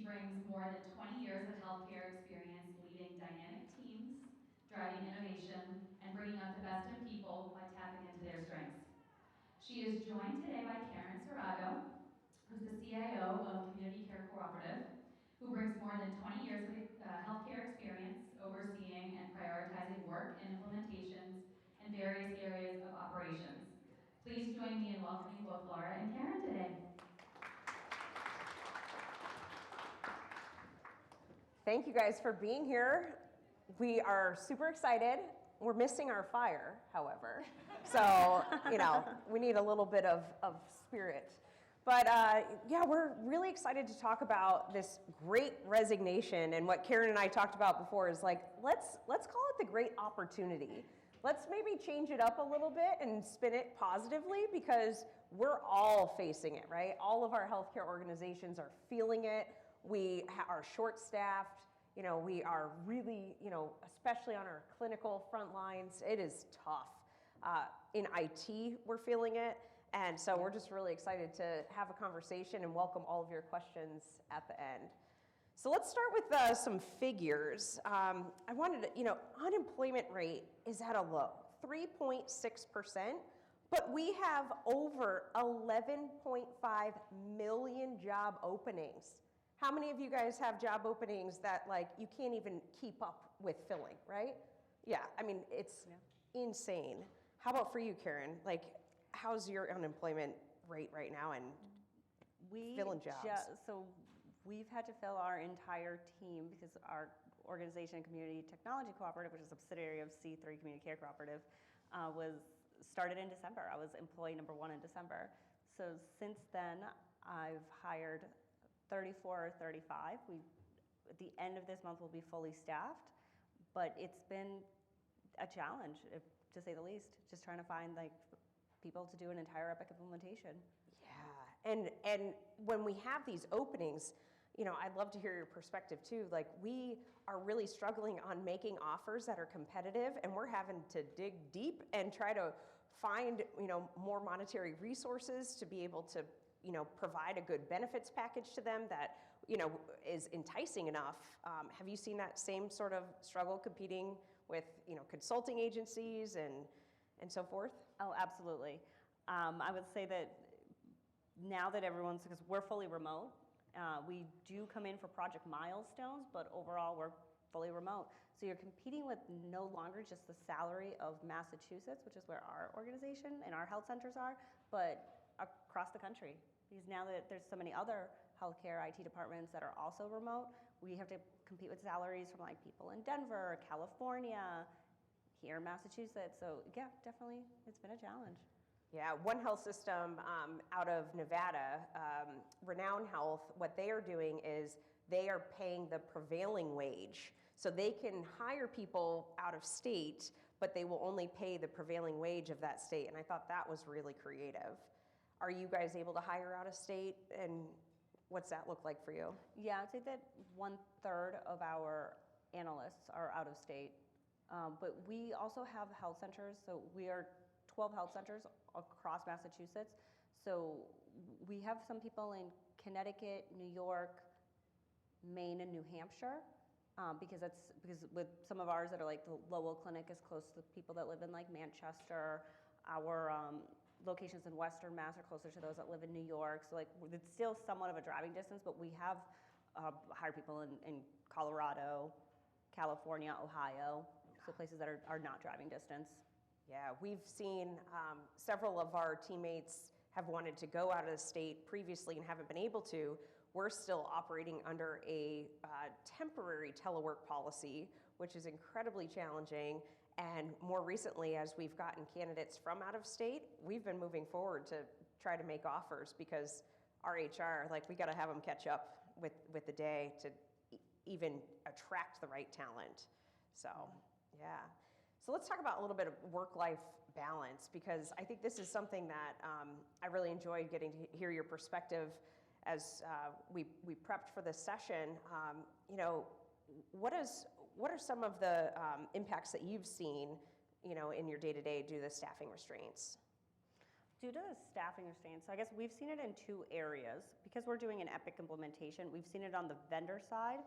She brings more than 20 years of healthcare experience leading dynamic teams, driving innovation, and bringing out the best in people by tapping into their strengths. She is joined today by Serrago, who's the CIO of Community Care Cooperative, who brings more than 20 years of healthcare experience overseeing and prioritizing work and implementations in various areas of operations. Please join me in welcoming both Laura and Karen today. Thank you guys for being here. We are super excited. We're missing our fire, however. So, we need a little bit of spirit. But yeah, we're really excited to talk about this great resignation, and what Karen and I talked about before is like, let's call it the great opportunity. Let's maybe change it up a little bit and spin it positively, because we're all facing it, right? All of our healthcare organizations are feeling it. We are short-staffed. We are really, especially on our clinical front lines, it is tough. In IT, we're feeling it. And so we're just really excited to have a conversation and welcome all of your questions at the end. So let's start with some figures. I wanted to, unemployment rate is at a low, 3.6%, but we have over 11.5 million job openings. How many of you guys have job openings that you can't even keep up with filling, right? Yeah, it's insane. How about for you, Karen? How's your unemployment rate right now and filling jobs? So we've had to fill our entire team because our organization, Community Technology Cooperative, which is a subsidiary of C3 Community Care Cooperative, was started in December. I was employee number 1 in December. So since then, I've hired 34 or 35. At the end of this month, we'll be fully staffed, but it's been a challenge, to say the least, just trying to find people to do an entire Epic implementation. Yeah, and when we have these openings, I'd love to hear your perspective too. We are really struggling on making offers that are competitive, and we're having to dig deep and try to find, more monetary resources to be able to, provide a good benefits package to them that, is enticing enough. Have you seen that same sort of struggle competing with, consulting agencies and so forth? Oh, absolutely. I would say that now that because we're fully remote, we do come in for project milestones, but overall we're fully remote. So you're competing with no longer just the salary of Massachusetts, which is where our organization and our health centers are, but across the country. Because now that there's so many other healthcare IT departments that are also remote, we have to compete with salaries from people in Denver, California, here in Massachusetts. So yeah, definitely, it's been a challenge. Yeah, one health system out of Nevada, Renown Health, what they are doing is they are paying the prevailing wage. So they can hire people out of state, but they will only pay the prevailing wage of that state. And I thought that was really creative. Are you guys able to hire out of state, and what's that look like for you? Yeah, I'd say that 1/3 of our analysts are out of state. But we also have health centers, so we are 12 health centers across Massachusetts. So we have some people in Connecticut, New York, Maine, and New Hampshire, because with some of ours that are the Lowell Clinic is close to the people that live in Manchester. Our locations in Western Mass are closer to those that live in New York. So it's still somewhat of a driving distance, but we have hired people in Colorado, California, Ohio, so places that are not driving distance. Yeah, we've seen several of our teammates have wanted to go out of the state previously and haven't been able to. We're still operating under a temporary telework policy, which is incredibly challenging. And more recently, as we've gotten candidates from out of state, we've been moving forward to try to make offers, because our HR, we got to have them catch up with the day to even attract the right talent. So, yeah. So let's talk about a little bit of work-life balance, because I think this is something that I really enjoyed getting to hear your perspective as we prepped for this session. What are some of the impacts that you've seen, in your day-to-day due to the staffing restraints? Due to the staffing restraints, I guess we've seen it in two areas. Because we're doing an Epic implementation, we've seen it on the vendor side,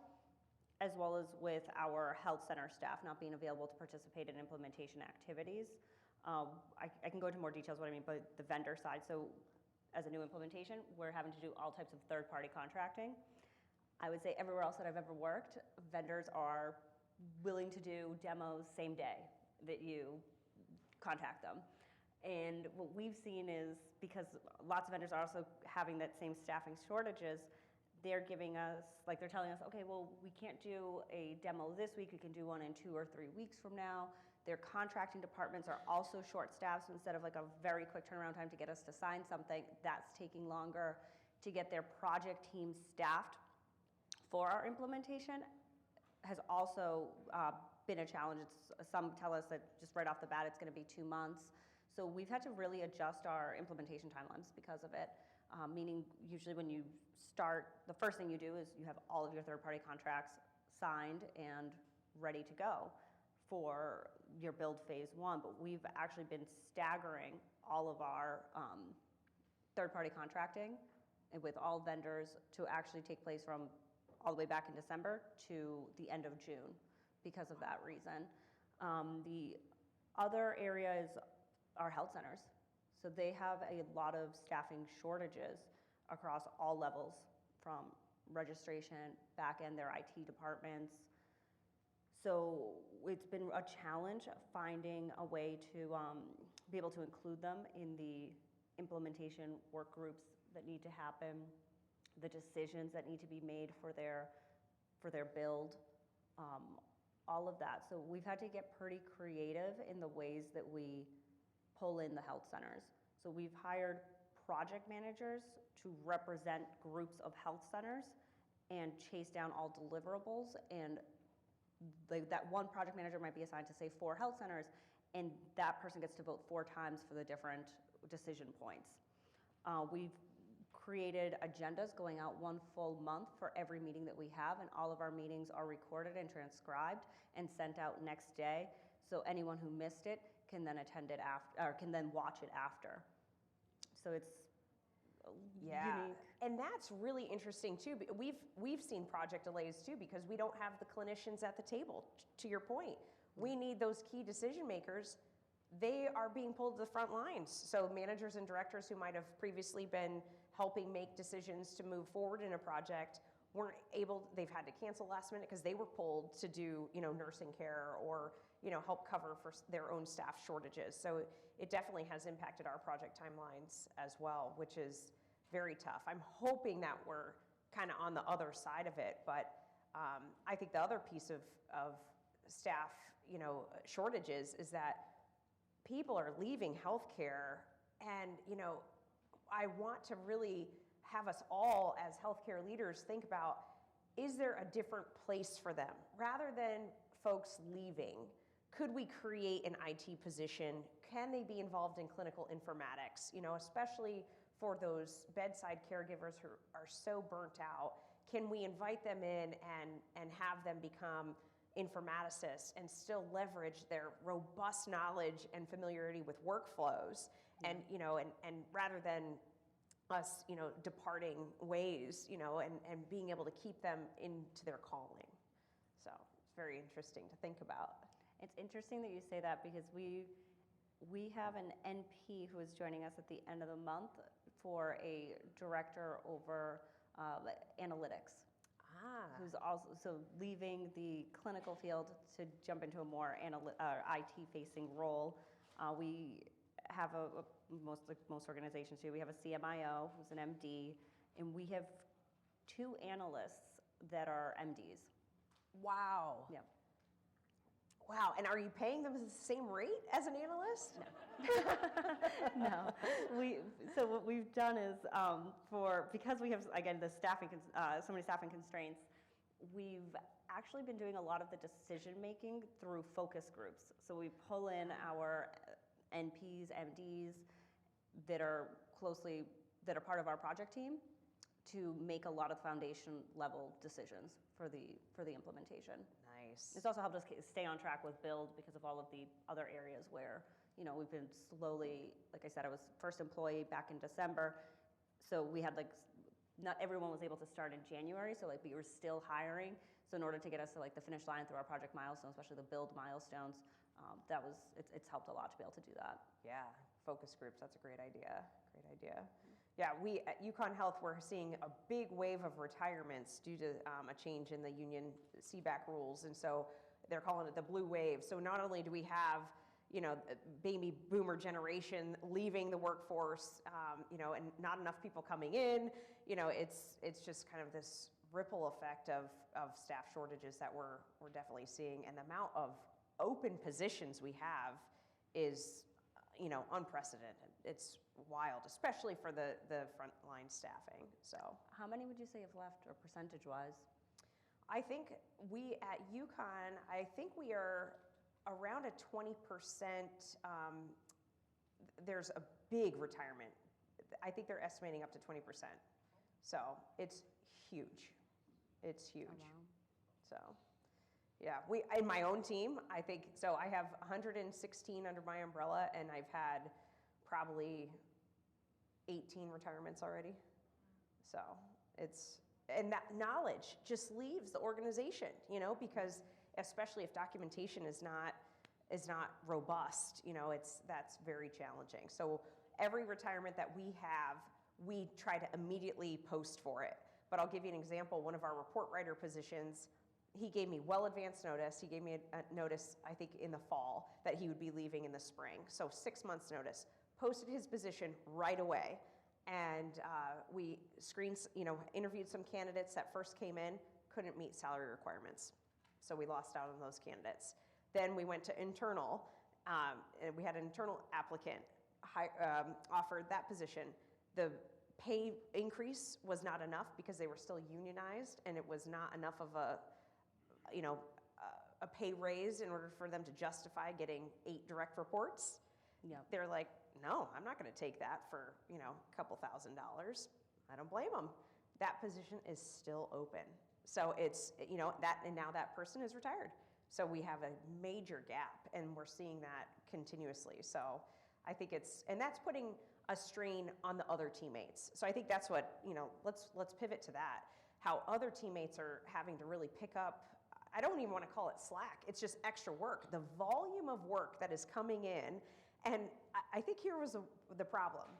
as well as with our health center staff not being available to participate in implementation activities. I can go into more details what I mean, but the vendor side, so as a new implementation, we're having to do all types of third-party contracting. I would say everywhere else that I've ever worked, vendors are willing to do demos same day that you contact them. And what we've seen is, because lots of vendors are also having that same staffing shortages, they're giving us, like they're telling us, okay, well, we can't do a demo this week, we can do one in 2 or 3 weeks from now. Their contracting departments are also short-staffed, so instead of like a very quick turnaround time to get us to sign something, that's taking longer. To get their project team staffed for our implementation has also been a challenge. Some tell us that just right off the bat it's going to be 2 months. So we've had to really adjust our implementation timelines because of it, meaning usually when you start, the first thing you do is you have all of your third-party contracts signed and ready to go for your build phase 1, but we've actually been staggering all of our third-party contracting with all vendors to actually take place from all the way back in December to the end of June because of that reason. The other area is our health centers. So they have a lot of staffing shortages across all levels, from registration, back end, their IT departments. So it's been a challenge finding a way to be able to include them in the implementation work groups that need to happen, the decisions that need to be made for their build, all of that. So we've had to get pretty creative in the ways that we pull in the health centers. So we've hired project managers to represent groups of health centers and chase down all deliverables, and that one project manager might be assigned to, say, 4 health centers, and that person gets to vote 4 times for the different decision points. We've created agendas going out 1 full month for every meeting that we have, and all of our meetings are recorded and transcribed and sent out next day, so anyone who missed it can then attend it after, or can then watch it after. So it's unique. And that's really interesting too. We've seen project delays too because we don't have the clinicians at the table. To your point, we need those key decision makers. They are being pulled to the front lines. So managers and directors who might have previously been helping make decisions to move forward in a project weren't able, they've had to cancel last minute because they were pulled to do, nursing care or, help cover for their own staff shortages. So it definitely has impacted our project timelines as well, which is very tough. I'm hoping that we're kind of on the other side of it, but I think the other piece of staff, shortages is that people are leaving healthcare, and I want to really have us all as healthcare leaders think about, is there a different place for them rather than folks leaving? Could we create an IT position? Can they be involved in clinical informatics? Especially for those bedside caregivers who are so burnt out. Can we invite them in and have them become informaticists and still leverage their robust knowledge and familiarity with workflows, and rather than us, departing ways, and being able to keep them into their calling. So it's very interesting to think about. It's interesting that you say that because we have an NP who is joining us at the end of the month for a director over analytics. Who's also leaving the clinical field to jump into a more IT-facing role. We have most organizations do. We have a CMIO who's an MD, and we have 2 analysts that are MDs. Wow. Yeah. Wow, and are you paying them the same rate as an analyst? No. No. So what we've done is, because we have, again, the so many staffing constraints, we've actually been doing a lot of the decision-making through focus groups. So we pull in our NPs, MDs that are part of our project team to make a lot of foundation-level decisions for the implementation. Nice. It's also helped us stay on track with build because of all of the other areas where we've been slowly, like I said, I was first employee back in December. So we had not everyone was able to start in January. So we were still hiring. So in order to get us to the finish line through our project milestones, especially the build milestones, it's helped a lot to be able to do that. Yeah, focus groups, that's a great idea. Great idea. Yeah, we at UConn Health, we're seeing a big wave of retirements due to a change in the union CBAC rules. And so they're calling it the blue wave. So not only do we have, baby boomer generation leaving the workforce, and not enough people coming in, it's just kind of this ripple effect of staff shortages that we're definitely seeing. And the amount of open positions we have is, unprecedented. It's wild, especially for the frontline staffing. So How many would you say have left, or percentage-wise? I think we at UConn, we are around a 20%. There's a big retirement. I think they're estimating up to 20%. So it's huge. It's huge. Oh, wow. So, yeah, in my own team, I think, so I have 116 under my umbrella, and I've had probably 18 retirements already. So and that knowledge just leaves the organization, because especially if documentation is not robust, that's very challenging. So every retirement that we have, we try to immediately post for it. But I'll give you an example. One of our report writer positions, he gave me well advanced notice. He gave me a notice, I think, in the fall that he would be leaving in the spring. So 6 months notice. Posted his position right away. And we interviewed some candidates that first came in, couldn't meet salary requirements. So we lost out on those candidates. Then we went to internal, and we had an internal applicant offered that position. The pay increase was not enough because they were still unionized, and it was not enough of a pay raise in order for them to justify getting 8 direct reports. Yep. They're like, no, I'm not going to take that for, a couple $1,000s. I don't blame them. That position is still open. So it's, and now that person is retired. So we have a major gap, and we're seeing that continuously. So I think and that's putting a strain on the other teammates. So I think that's what, let's pivot to that. How other teammates are having to really pick up, I don't even want to call it slack, it's just extra work. The volume of work that is coming in, and I think here was the problem.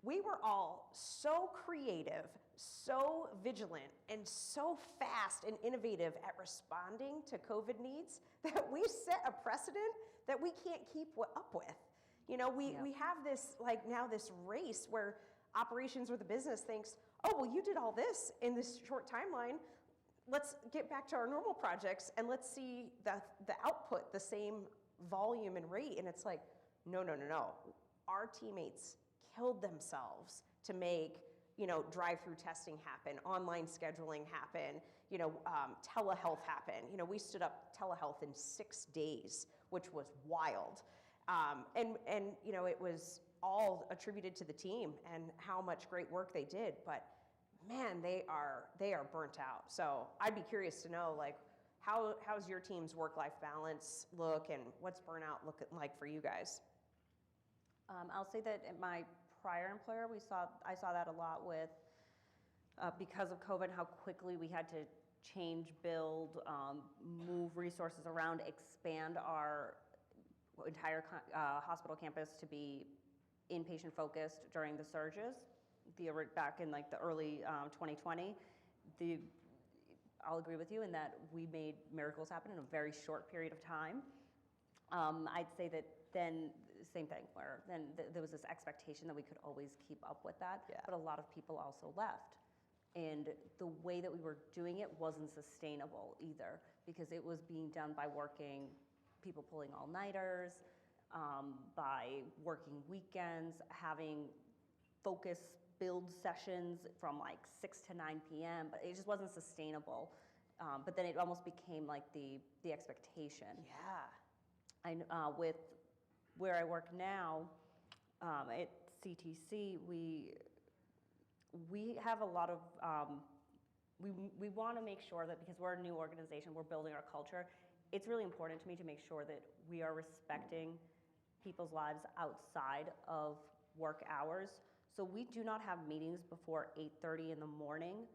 We were all so creative, so vigilant, and so fast and innovative at responding to COVID needs that we set a precedent that we can't keep up with. We have this, now this race where operations or the business thinks, oh, well, you did all this in this short timeline. Let's get back to our normal projects and let's see the output, the same volume and rate. And it's like, no. Our teammates killed themselves to make, drive-through testing happen, online scheduling happen, telehealth happen. We stood up telehealth in 6 days, which was wild. And it was all attributed to the team and how much great work they did. But man, they are burnt out. So I'd be curious to know, how's your team's work-life balance look, and what's burnout looking like for you guys? I'll say that at my prior employer, I saw that a lot with, because of COVID, how quickly we had to change, build, move resources around, expand our entire hospital campus to be inpatient focused during the surges, back in the early 2020. I'll agree with you in that we made miracles happen in a very short period of time. I'd say that then same thing, where then there was this expectation that we could always keep up with that, but a lot of people also left. And the way that we were doing it wasn't sustainable either, because it was being done by people pulling all-nighters, by working weekends, having focus build sessions from 6 to 9 p.m., but it just wasn't sustainable. But then it almost became the expectation. Yeah. With where I work now, at CTC, we have a lot of, we want to make sure that, because we're a new organization, we're building our culture, it's really important to me to make sure that we are respecting people's lives outside of work hours. So we do not have meetings before 8:30 in the morning.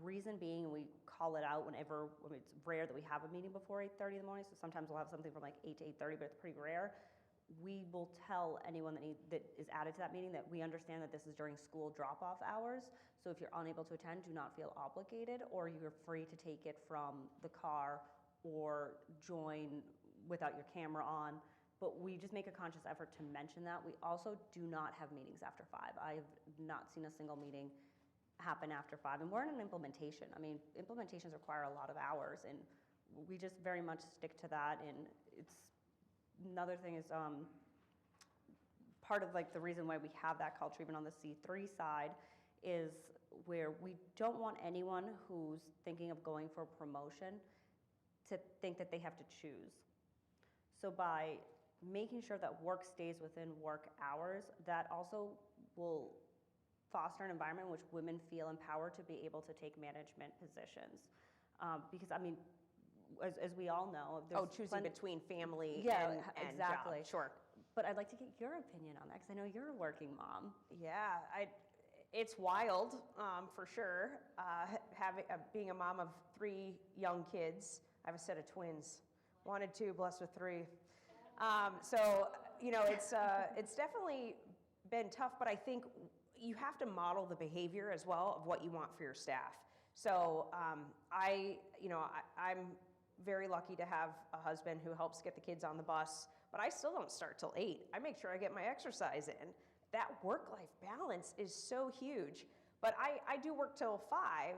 Reason being, we call it out whenever, I mean, it's rare that we have a meeting before 8:30 in the morning, so sometimes we'll have something from like 8 to 8:30, but it's pretty rare. We will tell anyone that is added to that meeting that we understand that this is during school drop-off hours, so if you're unable to attend, do not feel obligated, or you're free to take it from the car or join without your camera on. But we just make a conscious effort to mention that. We also do not have meetings after 5. I've not seen a single meeting happen after 5. And we're in an implementation. I mean, implementations require a lot of hours, and we just very much stick to that. And it's another thing is part of like the reason why we have that culture even on the C3 side is where we don't want anyone who's thinking of going for a promotion to think that they have to choose. So by making sure that work stays within work hours, that also will foster an environment in which women feel empowered to be able to take management positions. Because, I mean, as we all know, there's choosing between family yeah, and exactly. job. Sure. But I'd like to get your opinion on that, because I know you're a working mom. Yeah, it's wild, for sure. Being a mom of 3 young kids, I have a set of twins. Wanted 2, blessed with 3. So, you know, it's definitely been tough, but I think you have to model the behavior as well of what you want for your staff. So I'm very lucky to have a husband who helps get the kids on the bus, but I still don't start till 8. I make sure I get my exercise in. That work-life balance is so huge. But I do work till 5,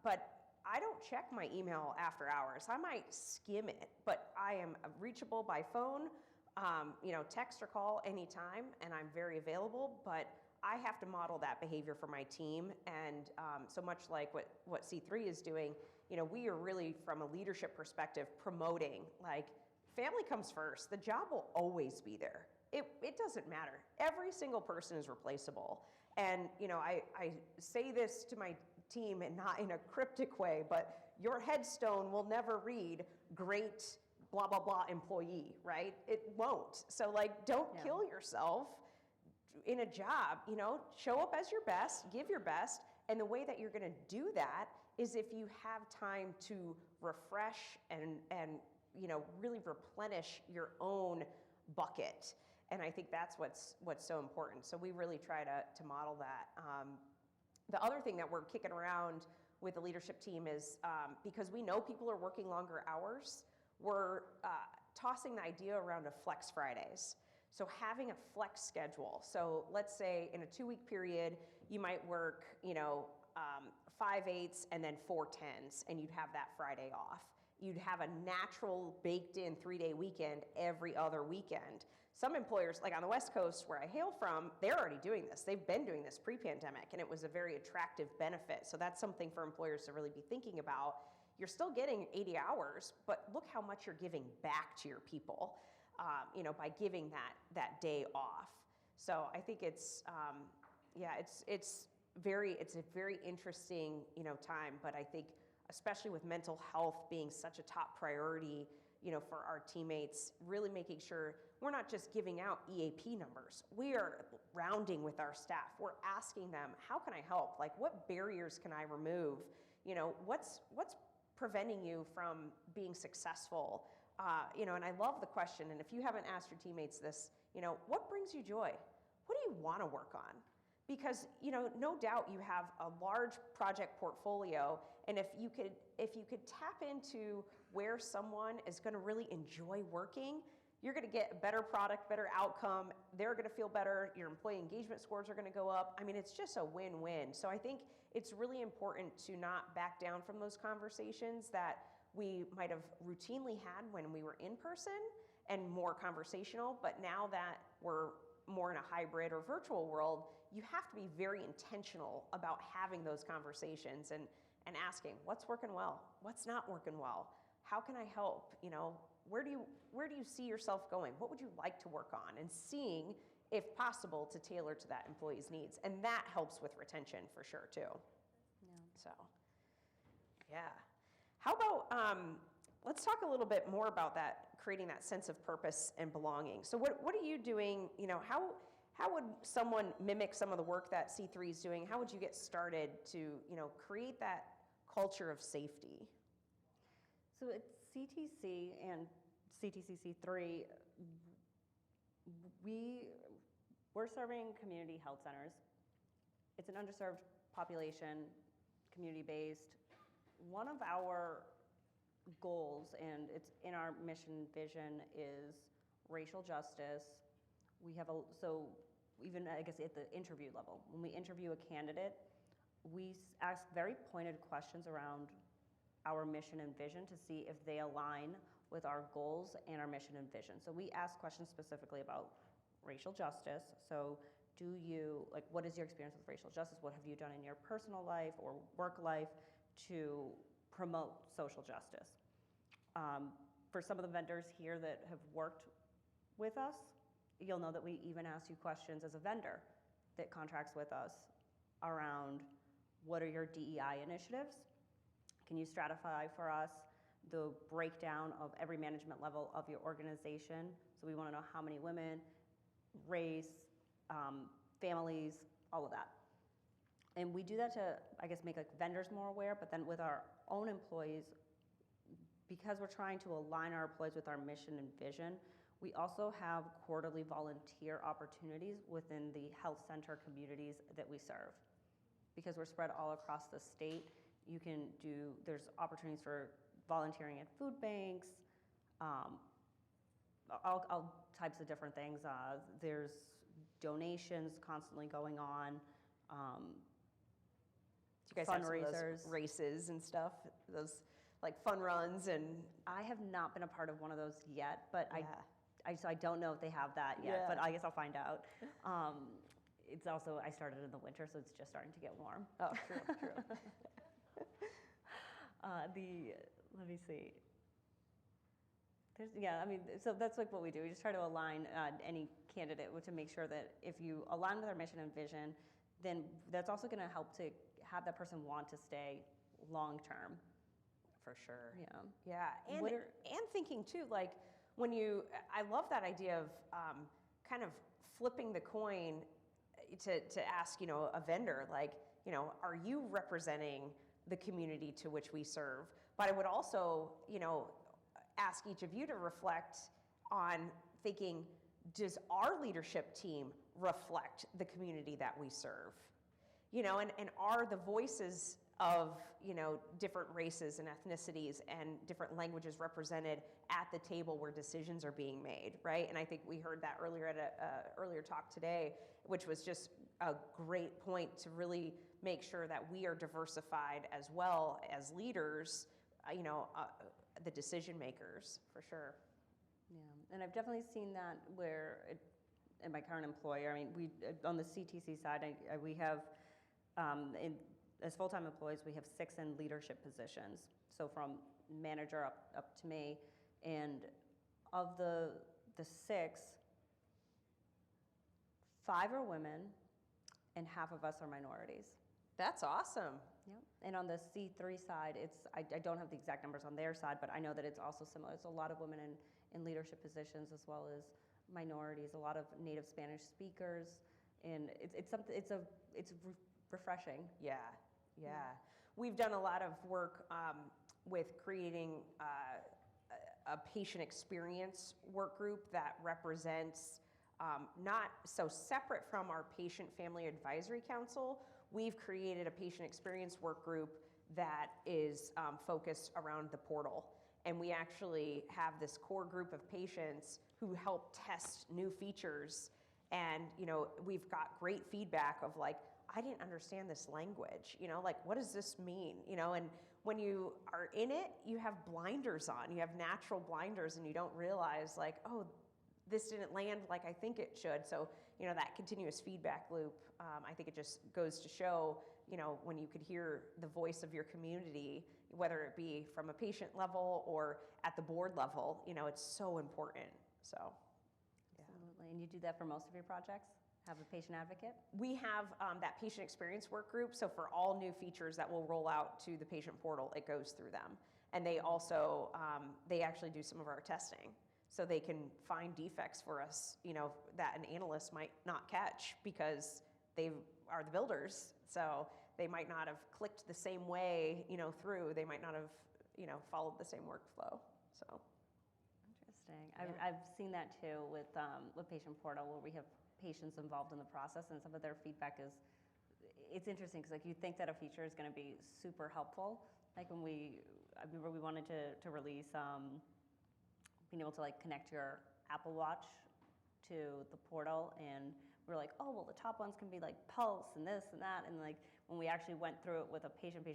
but I don't check my email after hours. I might skim it, but I am reachable by phone, text or call anytime, and I'm very available, but I have to model that behavior for my team. And so much like what C3 is doing, we are really, from a leadership perspective, promoting, like, family comes first. The job will always be there. It doesn't matter. Every single person is replaceable. And, I say this to my team, and not in a cryptic way, but your headstone will never read great blah, blah, blah employee, right? It won't. So, like, don't kill yourself in a job. Show up as your best, give your best, and the way that you're gonna do that is if you have time to refresh and really replenish your own bucket. And I think that's what's so important. So we really try to model that. The other thing that we're kicking around with the leadership team is because we know people are working longer hours, we're tossing the idea around of flex Fridays. So having a flex schedule. So let's say in a 2-week period, you might work, 5 8s and then 4 10s, and you'd have that Friday off. You'd have a natural baked-in 3-day weekend every other weekend. Some employers, like on the West Coast where I hail from, they're already doing this. They've been doing this pre-pandemic, and it was a very attractive benefit. So that's something for employers to really be thinking about. You're still getting 80 hours, but look how much you're giving back to your people, by giving that day off. So I think it's a very interesting, time. But I think, especially with mental health being such a top priority, for our teammates, really making sure we're not just giving out EAP numbers. We are rounding with our staff. We're asking them, how can I help? Like, what barriers can I remove? What's preventing you from being successful? And I love the question. And if you haven't asked your teammates this, what brings you joy? What do you want to work on? Because, no doubt you have a large project portfolio, and if you could tap into where someone is going to really enjoy working, you're going to get a better product, better outcome. They're going to feel better. Your employee engagement scores are going to go up. I mean, it's just a win-win. So I think it's really important to not back down from those conversations that we might have routinely had when we were in person and more conversational. But now that we're more in a hybrid or virtual world, you have to be very intentional about having those conversations and asking, what's working well? What's not working well? How can I help? Where do you see yourself going? What would you like to work on? And seeing, if possible, to tailor to that employee's needs. And that helps with retention for sure, too. Yeah. So, yeah. How about, let's talk a little bit more about that creating that sense of purpose and belonging. So what are you doing? How would someone mimic some of the work that C3 is doing? How would you get started to, create that culture of safety? So at CTC and CTCC3, we're serving community health centers. It's an underserved population, community-based. One of our goals, and it's in our mission vision, is racial justice. We have so even, I guess, at the interview level, when we interview a candidate, we ask very pointed questions around our mission and vision to see if they align with our goals and our mission and vision. So we ask questions specifically about racial justice. So what is your experience with racial justice? What have you done in your personal life or work life to promote social justice? For some of the vendors here that have worked with us, you'll know that we even ask you questions as a vendor that contracts with us around what are your DEI initiatives? Can you stratify for us the breakdown of every management level of your organization? So we want to know how many women, race, families, all of that. And we do that to, I guess, make vendors more aware, but then with our own employees, because we're trying to align our employees with our mission and vision, we also have quarterly volunteer opportunities within the health center communities that we serve. Because we're spread all across the state, there's opportunities for volunteering at food banks, all types of different things. There's donations constantly going on. Do you guys have some of those races and stuff? Those like fun runs and... I have not been a part of one of those yet, but yeah. I don't know if they have that yet, Yeah. but I guess I'll find out. It's also, I started in the winter, so it's just starting to get warm. Oh, true. Let me see. So that's like what we do. We just try to align any candidate to make sure that if you align with our mission and vision, then that's also going to help to have that person want to stay long term. For sure. Yeah. And thinking too, like I love that idea of kind of flipping the coin to ask, a vendor, like, are you representing the community to which we serve? But I would also, ask each of you to reflect on thinking, does our leadership team reflect the community that we serve? And are the voices of, different races and ethnicities and different languages represented at the table where decisions are being made, right? And I think we heard that earlier at a earlier talk today, which was just a great point to really make sure that we are diversified as well as leaders, the decision makers, for sure. Yeah, and I've definitely seen that in my current employer. I mean, on the CTC side, we have, as full-time employees, we have 6 in leadership positions. So from manager up to me, and of the 6, 5 are women, and half of us are minorities. That's awesome. Yep. And on the C3 side, I don't have the exact numbers on their side, but I know that it's also similar. It's a lot of women in leadership positions as well as minorities, a lot of native Spanish speakers, and it's refreshing. Yeah. We've done a lot of work with creating a patient experience work group that represents not so separate from our patient family advisory council. We've created a patient experience work group that is focused around the portal. And we actually have this core group of patients who help test new features. And, we've got great feedback of like, I didn't understand this language, like, what does this mean? And when you are in it, you have blinders on, you have natural blinders, and you don't realize like, oh, this didn't land like I think it should. So, that continuous feedback loop, I think it just goes to show, when you could hear the voice of your community, whether it be from a patient level or at the board level, it's so important. So, yeah. Absolutely. And you do that for most of your projects? Have a patient advocate? We have that patient experience work group. So for all new features that will roll out to the patient portal, it goes through them. And they also, they actually do some of our testing. so they can find defects for us, that an analyst might not catch because they are the builders. So they might not have clicked the same way, through. They might not have, followed the same workflow. So Interesting. Yeah. I've seen that too with Patient Portal, where we have patients involved in the process, and some of their feedback is, it's interesting because you think that a feature is going to be super helpful. Like I remember we wanted to release being able to connect your Apple Watch to the portal, and we were like, oh, well, the top ones can be pulse and this and that, and when we actually went through it with a patient's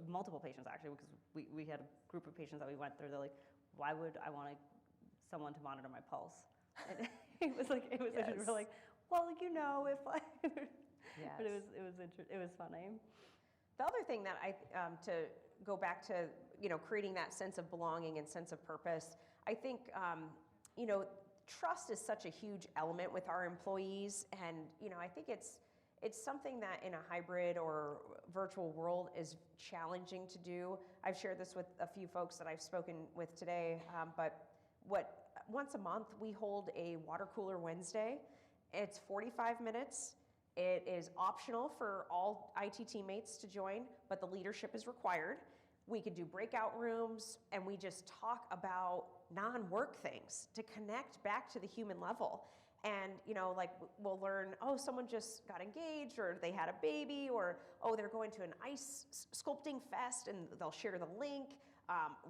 multiple patients actually, because we had a group of patients that we went through, they're like, why would I want someone to monitor my pulse? And it was Yes. we were like, well, if Yes. but it was funny. The other thing that to go back to, creating that sense of belonging and sense of purpose, I think, trust is such a huge element with our employees. And, I think it's something that in a hybrid or virtual world is challenging to do. I've shared this with a few folks that I've spoken with today, but once a month we hold a water cooler Wednesday. It's 45 minutes. It is optional for all IT teammates to join, but the leadership is required. We could do breakout rooms, and we just talk about non-work things to connect back to the human level. And, we'll learn, oh, someone just got engaged, or they had a baby, or, oh, they're going to an ice sculpting fest, and they'll share the link.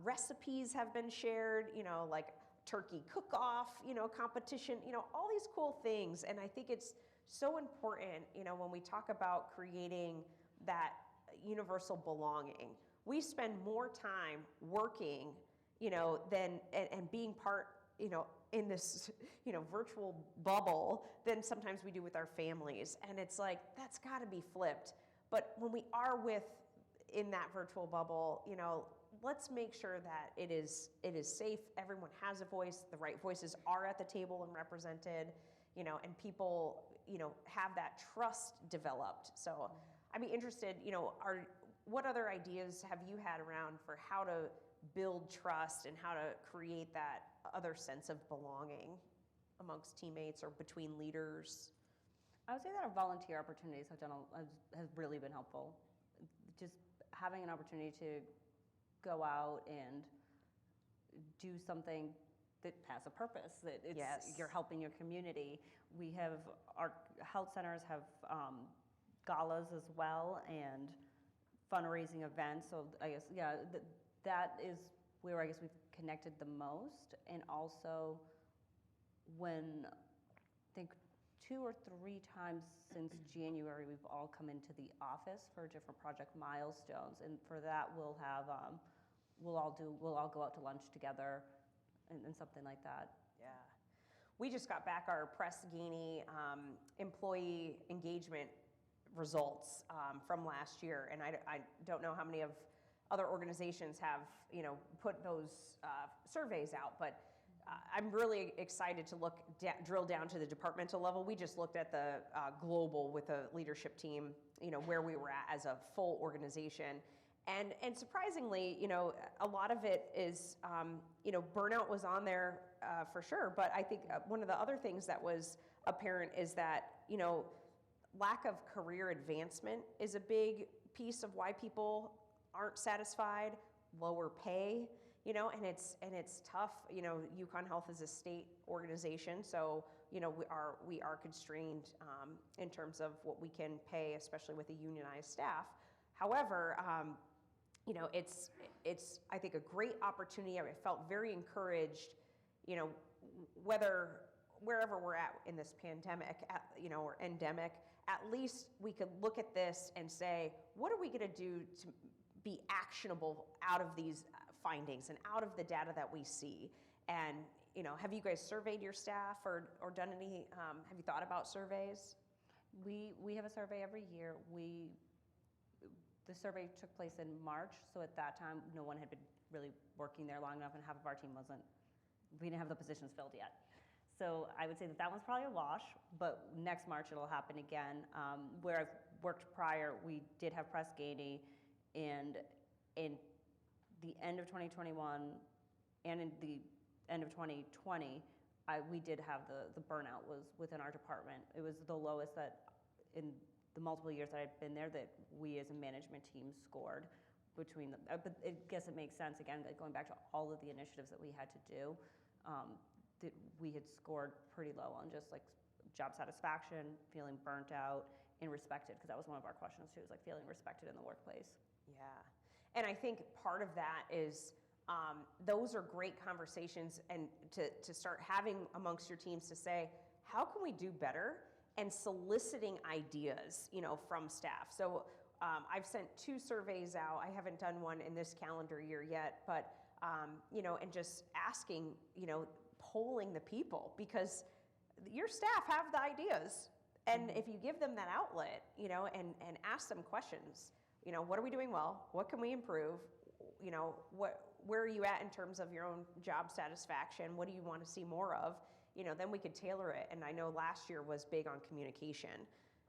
Recipes have been shared, turkey cook-off, competition, all these cool things. And I think it's so important, when we talk about creating that universal belonging. We spend more time working, and being part, in this, virtual bubble than sometimes we do with our families. And it's that's got to be flipped. But when we are in that virtual bubble, let's make sure that it is safe. Everyone has a voice. The right voices are at the table and represented, and people, have that trust developed. So I'd be interested, what other ideas have you had around for how to build trust and how to create that other sense of belonging amongst teammates or between leaders? I would say that our volunteer opportunities has really been helpful. Just having an opportunity to go out and do something that has a purpose, that Yes. you're helping your community. We have, our health centers have galas as well, and fundraising events. So I guess, that is where I guess we've connected the most. And also when, I think 2 or 3 times since January, we've all come into the office for different project milestones. And for that, we'll have, we'll all go out to lunch together and something like that. Yeah. We just got back our Press Ganey employee engagement results from last year, and I don't know how many of other organizations have put those surveys out, but I'm really excited to drill down to the departmental level. We just looked at the global with the leadership team, where we were at as a full organization. And surprisingly, a lot of it is, burnout was on there for sure. But I think one of the other things that was apparent is that, lack of career advancement is a big piece of why people aren't satisfied. Lower pay, and it's tough. UConn Health is a state organization, so we are constrained in terms of what we can pay, especially with a unionized staff. However, it's I think a great opportunity. I felt very encouraged, wherever we're at in this pandemic, or endemic, at least we could look at this and say, what are we going to do to be actionable out of these findings and out of the data that we see? And, have you guys surveyed your staff or done any, have you thought about surveys? We have a survey every year. The survey took place in March, so at that time, no one had been really working there long enough, and half of our team we didn't have the positions filled yet. So I would say that one's probably a wash, but next March it'll happen again. Where I've worked prior, we did have Press Ganey, and in the end of 2021 and in the end of 2020, we did have the burnout was within our department. It was the lowest that in the multiple years that I've been there that we as a management team scored between them. But I guess it makes sense, again, like going back to all of the initiatives that we had to do, that we had scored pretty low on just like job satisfaction, feeling burnt out, and respected, because that was one of our questions too, is like feeling respected in the workplace. Yeah. And I think part of that is those are great conversations, and to start having amongst your teams to say, how can we do better? And soliciting ideas, from staff. So I've sent 2 surveys out. I haven't done one in this calendar year yet, but, and just asking, polling the people, because your staff have the ideas. And if you give them that outlet, and ask them questions, what are we doing well? What can we improve? Where are you at in terms of your own job satisfaction? What do you want to see more of? Then we could tailor it. And I know last year was big on communication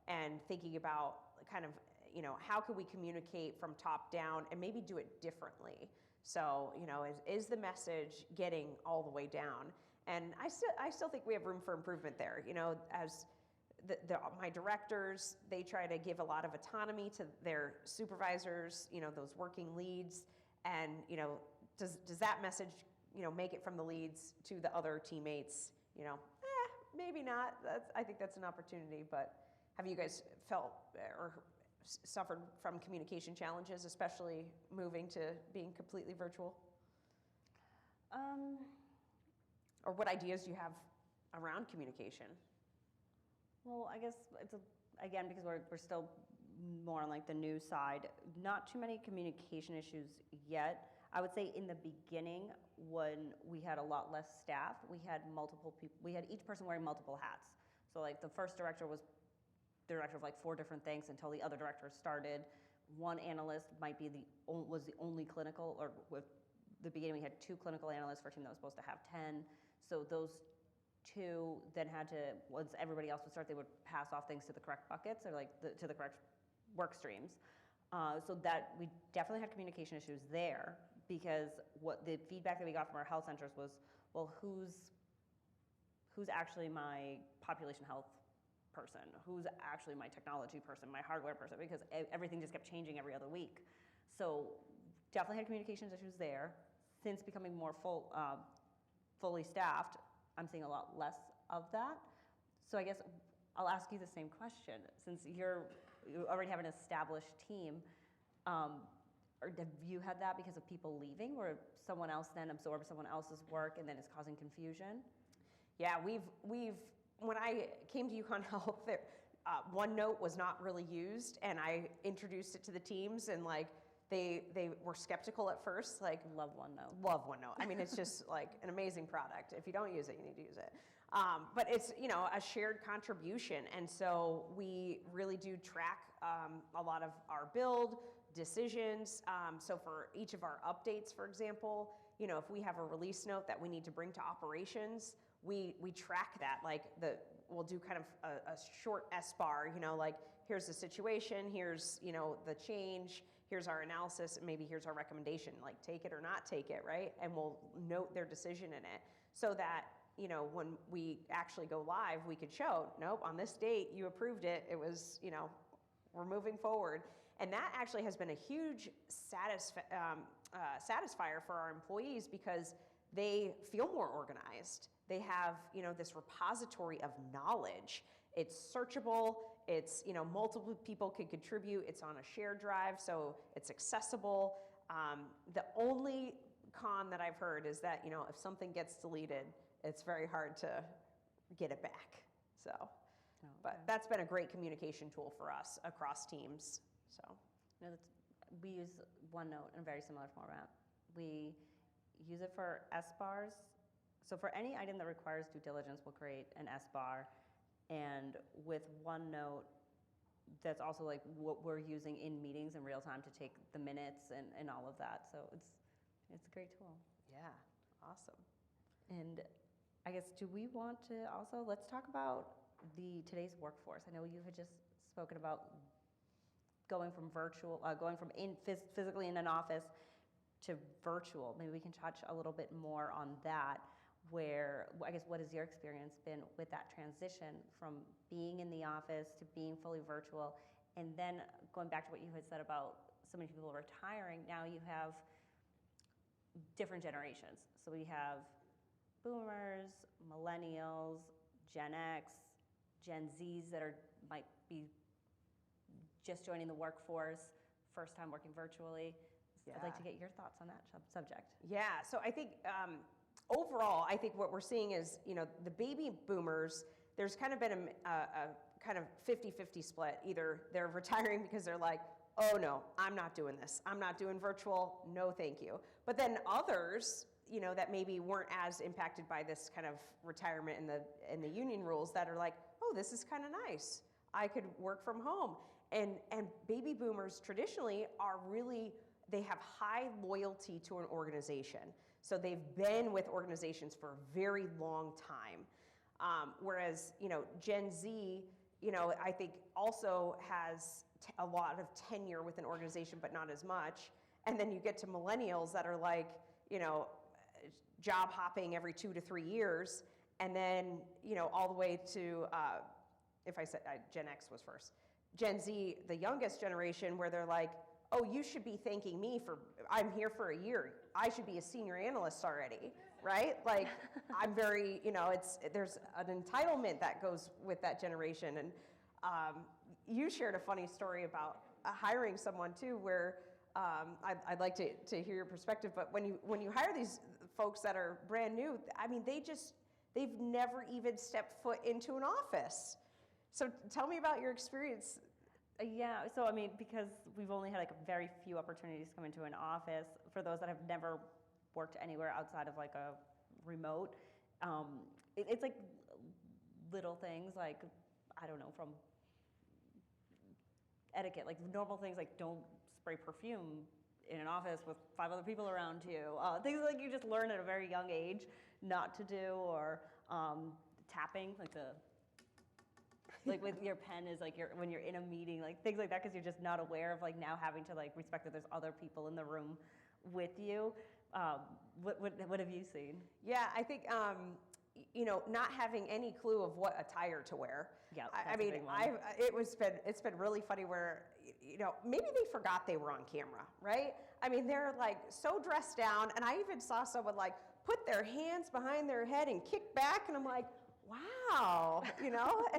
and thinking about kind of, how can we communicate from top down and maybe do it differently? So, is the message getting all the way down? And I still think we have room for improvement there. As my directors, they try to give a lot of autonomy to their supervisors, those working leads. And, does that message, make it from the leads to the other teammates? Maybe not. I think that's an opportunity. But have you guys felt or suffered from communication challenges, especially moving to being completely virtual? Or what ideas do you have around communication? Well, I guess it's again, because we're still more on like the new side, not too many communication issues yet. I would say in the beginning, when we had a lot less staff, we had multiple people, we had each person wearing multiple hats. So like the first director was director of like 4 different things until the other director started. One analyst was the only clinical, or with the beginning we had 2 clinical analysts for a team that was supposed to have 10. So those 2 then had to, once everybody else would start, they would pass off things to the correct buckets or like to the correct work streams. So that we definitely had communication issues there, because what the feedback that we got from our health centers was, well, who's actually my population health person? Who's actually my technology person, my hardware person? Because everything just kept changing every other week. So definitely had communications issues there. Since becoming more fully staffed, I'm seeing a lot less of that. So I guess I'll ask you the same question. Since you already have an established team, or have you had that because of people leaving, where someone else then absorbs someone else's work and then is causing confusion? Yeah, we've when I came to UConn Health, OneNote was not really used, and I introduced it to the teams, and like they were skeptical at first. Like, Love OneNote. Love OneNote. I mean, it's just like an amazing product. If you don't use it, you need to use it. But it's a shared contribution, and so we really do track a lot of our build decisions. So for each of our updates, for example, if we have a release note that we need to bring to operations, we track that. Like we'll do kind of a short S-bar. Like here's the situation, here's the change, here's our analysis, and maybe here's our recommendation. Like take it or not take it, right? And we'll note their decision in it, so that when we actually go live, we could show, nope, on this date you approved it. It was, we're moving forward. And that actually has been a huge satisfier for our employees, because they feel more organized. They have, this repository of knowledge. It's searchable. It's, multiple people can contribute. It's on a shared drive, so it's accessible. The only con that I've heard is that, if something gets deleted, it's very hard to get it back. So, but that's been a great communication tool for us across teams. So, we use OneNote in a very similar format. We use it for S-bars. So for any item that requires due diligence, we'll create an S-bar. And with OneNote, that's also like what we're using in meetings in real time to take the minutes and all of that. So it's a great tool. yeah, awesome. And I guess, do we want to also, let's talk about today's workforce. I know you had just spoken about going from physically in an office to virtual. Maybe we can touch a little bit more on that. I guess, what has your experience been with that transition from being in the office to being fully virtual? And then going back to what you had said about so many people retiring, now you have different generations. So we have boomers, millennials, Gen X, Gen Zs that might be just joining the workforce, first time working virtually. Yeah. I'd like to get your thoughts on that subject. Yeah, so I think overall, I think what we're seeing is, the baby boomers, there's kind of been a kind of 50-50 split. Either they're retiring because they're like, oh no, I'm not doing this. I'm not doing virtual, no thank you. But then others, that maybe weren't as impacted by this kind of retirement and the union rules that are like, oh, this is kind of nice. I could work from home. And baby boomers traditionally are really, they have high loyalty to an organization. So they've been with organizations for a very long time. Whereas, Gen Z, I think also has a lot of tenure with an organization, but not as much. And then you get to millennials that are like, job hopping every 2 to 3 years. And then, all the way to, if I said Gen X was first. Gen Z, the youngest generation, where they're like, oh, you should be thanking me I'm here for a year. I should be a senior analyst already, right? Like, I'm very, there's an entitlement that goes with that generation. And you shared a funny story about hiring someone too, where I'd like to hear your perspective, but when you hire these folks that are brand new, I mean, they've never even stepped foot into an office. So tell me about your experience. Yeah, so I mean, because we've only had like very few opportunities to come into an office, for those that have never worked anywhere outside of like a remote, it's like little things like, I don't know, from etiquette, like normal things like don't spray perfume in an office with 5 other people around you. Things like you just learn at a very young age not to do, or tapping, like with your pen is like when you're in a meeting, like things like that, because you're just not aware of like now having to like respect that there's other people in the room with you. What have you seen? Yeah, I think not having any clue of what attire to wear. Yeah, I mean, it's been really funny where maybe they forgot they were on camera, right? I mean, they're like so dressed down, and I even saw someone like put their hands behind their head and kick back, and I'm like, wow, and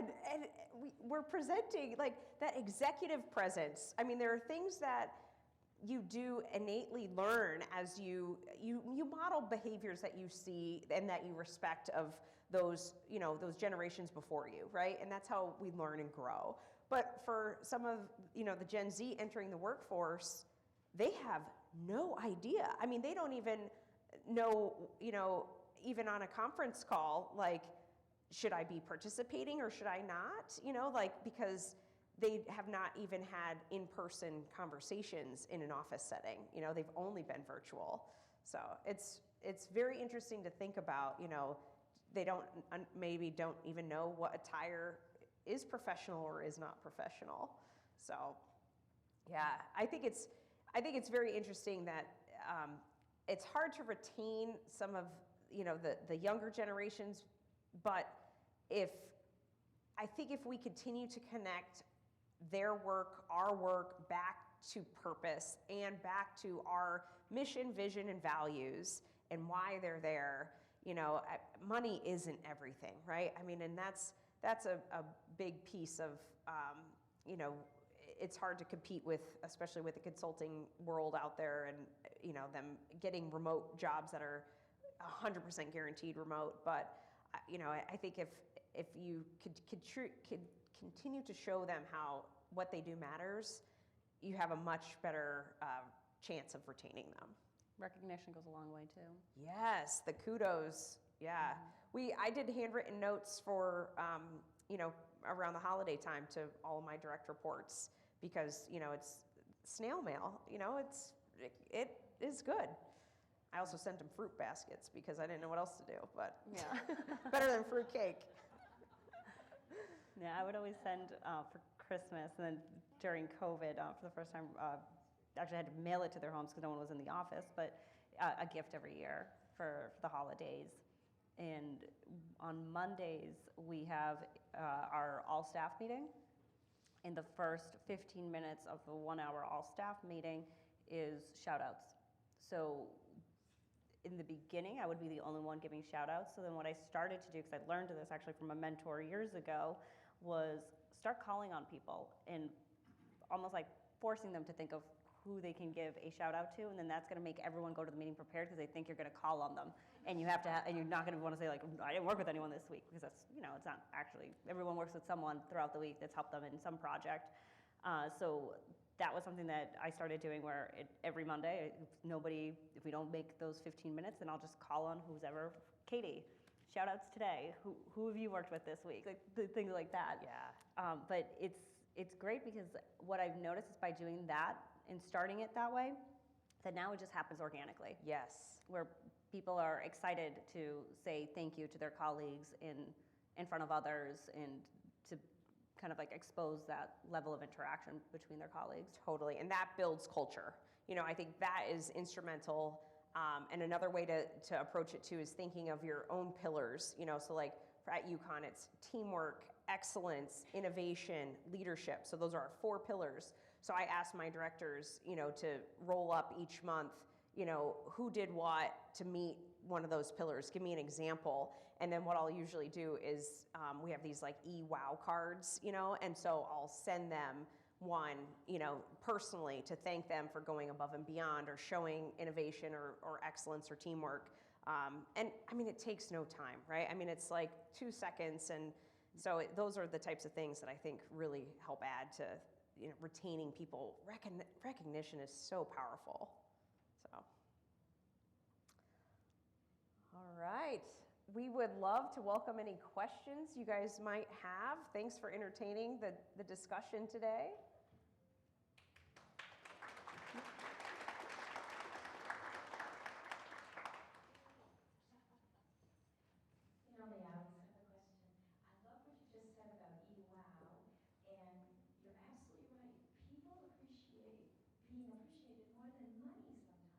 we're presenting like that executive presence. I mean, there are things that you do innately learn as you model behaviors that you see and that you respect of those generations before you, right? And that's how we learn and grow. But for some of the Gen Z entering the workforce, they have no idea. I mean, they don't even know, even on a conference call, like, should I be participating or should I not? Because they have not even had in-person conversations in an office setting. They've only been virtual. So it's very interesting to think about, they maybe don't even know what attire is professional or is not professional. So yeah, I think it's very interesting that it's hard to retain some of, the younger generations, but I think if we continue to connect their work, our work, back to purpose and back to our mission, vision, and values and why they're there, money isn't everything, right? I mean, and that's a big piece of, it's hard to compete with, especially with the consulting world out there and, them getting remote jobs that are 100% guaranteed remote. But, I think if you could continue to show them what they do matters, you have a much better chance of retaining them. Recognition goes a long way too. Yes, the kudos. Yeah, I did handwritten notes for around the holiday time to all of my direct reports because it's snail mail. It is good. I also sent them fruit baskets because I didn't know what else to do, but yeah, better than fruit cake. Yeah, I would always send for Christmas, and then during COVID, for the first time, actually I had to mail it to their homes because no one was in the office, but a gift every year for the holidays. And on Mondays, we have our all-staff meeting. And the first 15 minutes of the 1-hour all-staff meeting is shout-outs. So in the beginning, I would be the only one giving shout-outs. So then what I started to do, because I learned this actually from a mentor years ago, was start calling on people and almost like forcing them to think of who they can give a shout out to, and then that's going to make everyone go to the meeting prepared because they think you're going to call on them, and you have to, and you're not going to want to say like, I didn't work with anyone this week, because that's, it's not actually, everyone works with someone throughout the week that's helped them in some project. So that was something that I started doing where every Monday, if we don't make those 15 minutes, then I'll just call on who's ever, Katie, shout outs today, who have you worked with this week, like things like that. Yeah. But it's great because what I've noticed is by doing that and starting it that way, that now it just happens organically. Yes. Where people are excited to say thank you to their colleagues in front of others and to kind of like expose that level of interaction between their colleagues. Totally, and that builds culture. I think that is instrumental. And another way to approach it too is thinking of your own pillars. So like at UConn, it's teamwork, excellence, innovation, leadership. So those are our 4 pillars. So I asked my directors, to roll up each month, who did what to meet one of those pillars. Give me an example. And then what I'll usually do is we have these like e-wow cards, and so I'll send them one, personally to thank them for going above and beyond or showing innovation or excellence or teamwork. And I mean, it takes no time, right? I mean, it's like 2 seconds. And so those are the types of things that I think really help add to retaining people. Recognition is so powerful. So, all right. We would love to welcome any questions you guys might have. Thanks for entertaining the discussion today.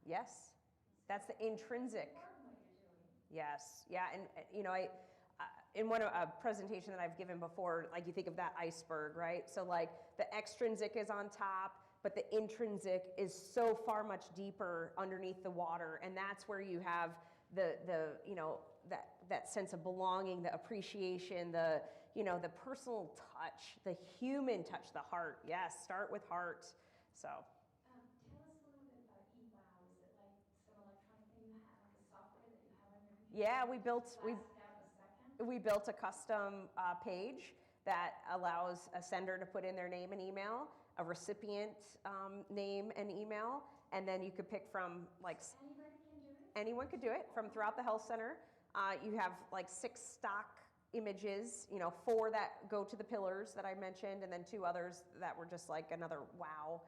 Yes, that's the intrinsic. Yes, yeah, and I in a presentation that I've given before, like you think of that iceberg, right? So like the extrinsic is on top, but the intrinsic is so far much deeper underneath the water, and that's where you have that sense of belonging, the appreciation, the personal touch, the human touch, the heart. Yes, start with heart. So. Yeah, we built a custom page that allows a sender to put in their name and email, a recipient name and email, and then you could pick from like anyone could do it from throughout the health center. You have like 6 stock images, 4 that go to the pillars that I mentioned, and then 2 others that were just like another wow,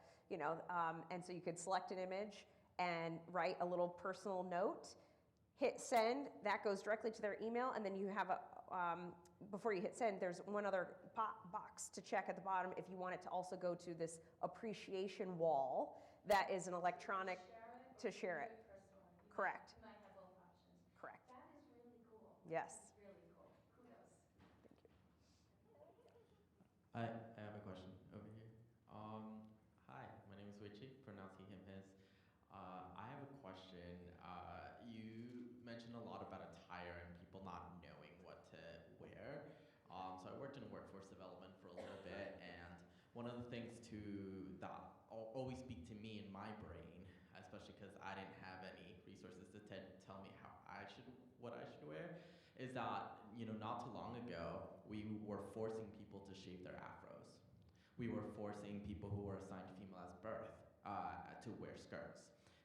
and so you could select an image and write a little personal note. Hit send, that goes directly to their email, and then you have before you hit send, there's one other box to check at the bottom if you want it to also go to this appreciation wall that is an electronic to share it. Correct. You might have both options. Correct. That is really cool. Yes. That's really cool. Kudos. I have a question over here. Hi, my name is Wichi, pronouncing Himss. I have a question. You mentioned a lot about attire and people not knowing what to wear. So I worked in workforce development for a little bit, and one of the things that always speak to me in my brain, especially because I didn't have any resources to tell me what I should wear, is that not too long ago we were forcing people to shave their afros. We were forcing people who were assigned female as birth to wear skirts.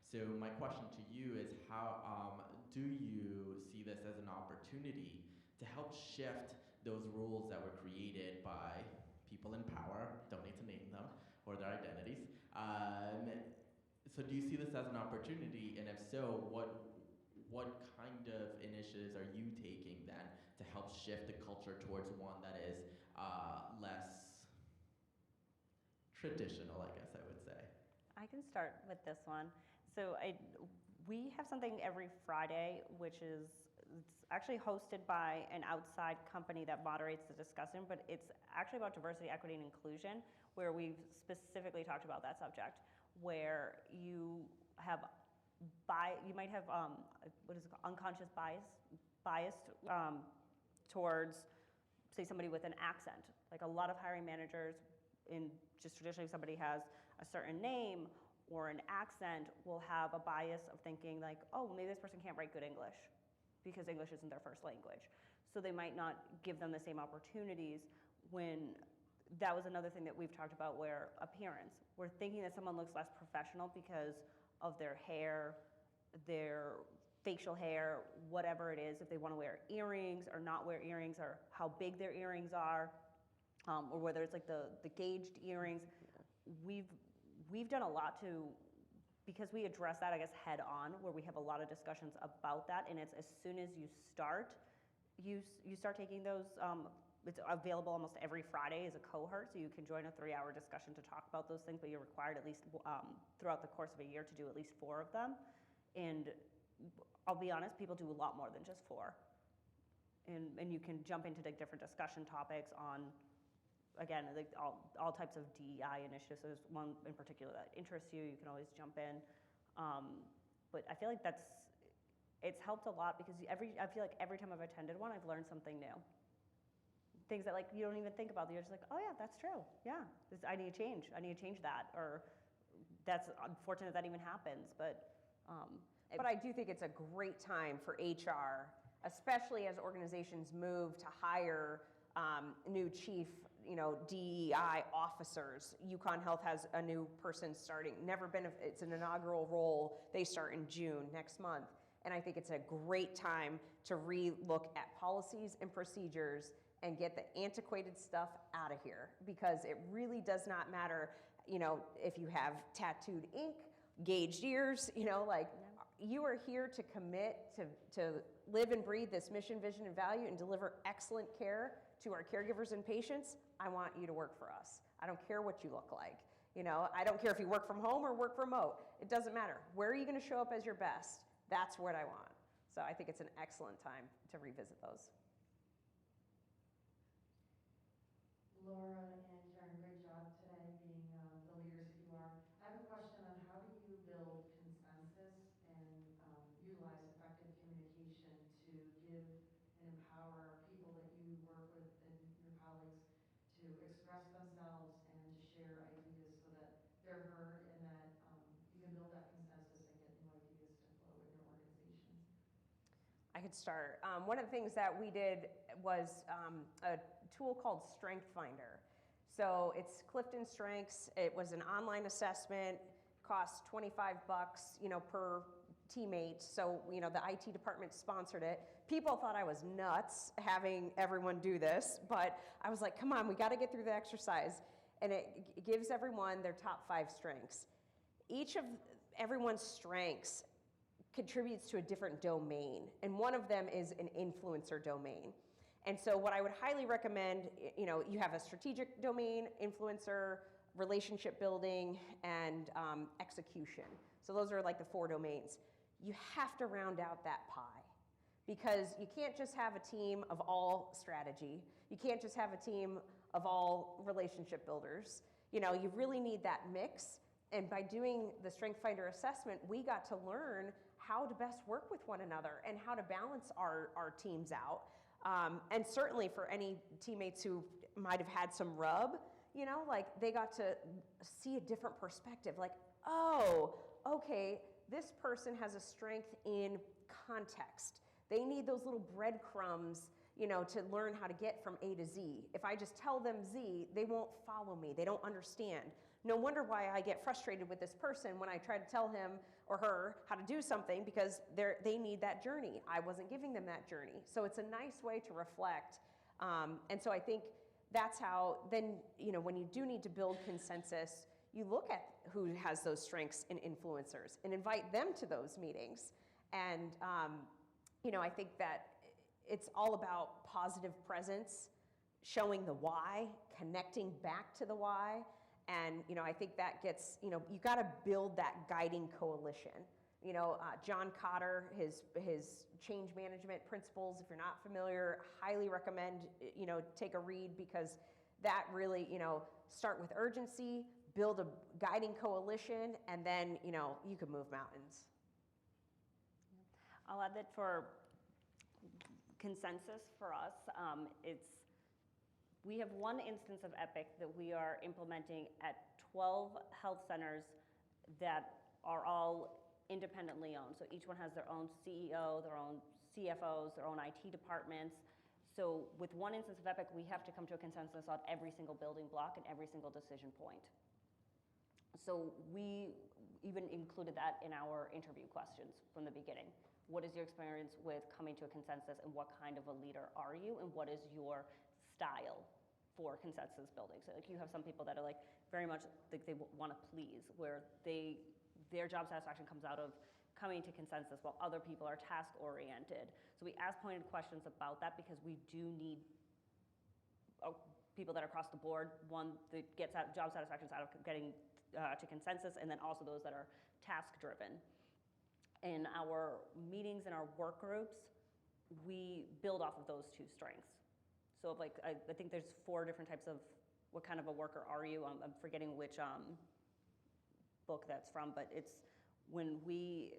So my question to you is, how do you see this as an opportunity to help shift those rules that were created by people in power, don't need to name them, or their identities? So do you see this as an opportunity, and if so, what kind of initiatives are you taking then to help shift the culture towards one that is less traditional, I guess I would say? I can start with this one. So we have something every Friday, which is It's actually hosted by an outside company that moderates the discussion, but it's actually about diversity, equity, and inclusion, where we've specifically talked about that subject, where you have you might have what is it called? Unconscious bias towards, say, somebody with an accent. Like a lot of hiring managers, in just traditionally, if somebody has a certain name or an accent, will have a bias of thinking like, oh, maybe this person can't write good English because English isn't their first language. So they might not give them the same opportunities. When that was another thing that we've talked about, where appearance, we're thinking that someone looks less professional because of their hair, their facial hair, whatever it is, if they want to wear earrings or not wear earrings, or how big their earrings are, or whether it's like the gauged earrings. We've done a lot to, because we address that, I guess, head on, where we have a lot of discussions about that, and it's as soon as you start taking those, it's available almost every Friday as a cohort, so you can join a 3-hour discussion to talk about those things, but you're required at least throughout the course of a year to do at least 4 of them. And I'll be honest, people do a lot more than just 4. And you can jump into the different discussion topics on, again, like all types of DEI initiatives. So there's one in particular that interests you, you can always jump in. But I feel like it's helped a lot, because I feel like every time I've attended one, I've learned something new. Things that like you don't even think about. You're just like, oh yeah, that's true. Yeah, I need to change. I need to change that. Or that's unfortunate that even happens. But I do think it's a great time for HR, especially as organizations move to hire new chief, DEI officers. UConn Health has a new person starting. It's an inaugural role. They start in June next month. And I think it's a great time to re-look at policies and procedures and get the antiquated stuff out of here, because it really does not matter, if you have tattooed ink, gauged ears, you are here to commit to live and breathe this mission, vision, and value and deliver excellent care to our caregivers and patients. I want you to work for us. I don't care what you look like. I don't care if you work from home or work remote. It doesn't matter. Where are you going to show up as your best? That's what I want. So I think it's an excellent time to revisit those. Laura and Karen, great job today being the leaders that you are. I have a question on how do you build consensus and utilize effective communication to give and empower people that you work with and your colleagues to express themselves and to share ideas so that they're heard, and that you can build that consensus and get new ideas to flow in your organizations? I could start. One of the things that we did was a tool called Strength Finder. So it's Clifton Strengths. It was an online assessment, cost $25, per teammate. So, the IT department sponsored it. People thought I was nuts having everyone do this, but I was like, come on, we got to get through the exercise. And it gives everyone their top 5 strengths. Each of everyone's strengths contributes to a different domain, and one of them is an influencer domain. And so what I would highly recommend, you have a strategic domain, influencer, relationship building, and execution. So those are like the 4 domains. You have to round out that pie, because you can't just have a team of all strategy. You can't just have a team of all relationship builders. You really need that mix. And by doing the Strength Finder assessment, we got to learn how to best work with one another and how to balance our teams out. And certainly for any teammates who might have had some rub, they got to see a different perspective. Like, oh, okay, this person has a strength in context. They need those little breadcrumbs, to learn how to get from A to Z. If I just tell them Z, they won't follow me. They don't understand. No wonder why I get frustrated with this person when I try to tell him or her how to do something, because they need that journey. I wasn't giving them that journey. So it's a nice way to reflect. And so I think that's how then, when you do need to build consensus, you look at who has those strengths and influencers and invite them to those meetings. And, I think that it's all about positive presence, showing the why, connecting back to the why. And, I think that gets, you got to build that guiding coalition. John Cotter, his change management principles, if you're not familiar, highly recommend, take a read, because that really, start with urgency, build a guiding coalition, and then, you can move mountains. I'll add that for consensus for us, we have one instance of Epic that we are implementing at 12 health centers that are all independently owned. So each one has their own CEO, their own CFOs, their own IT departments. So with one instance of Epic, we have to come to a consensus on every single building block and every single decision point. So we even included that in our interview questions from the beginning. What is your experience with coming to a consensus, and what kind of a leader are you, and what is your style for consensus building? So you have some people that are very much they want to please, where their job satisfaction comes out of coming to consensus, while other people are task oriented. So we ask pointed questions about that, because we do need people that are across the board, one that gets job satisfactions out of getting to consensus, and then also those that are task driven. In our meetings and our work groups, we build off of those two strengths. So I think there's 4 different types of what kind of a worker are you. I'm forgetting which book that's from, but it's when we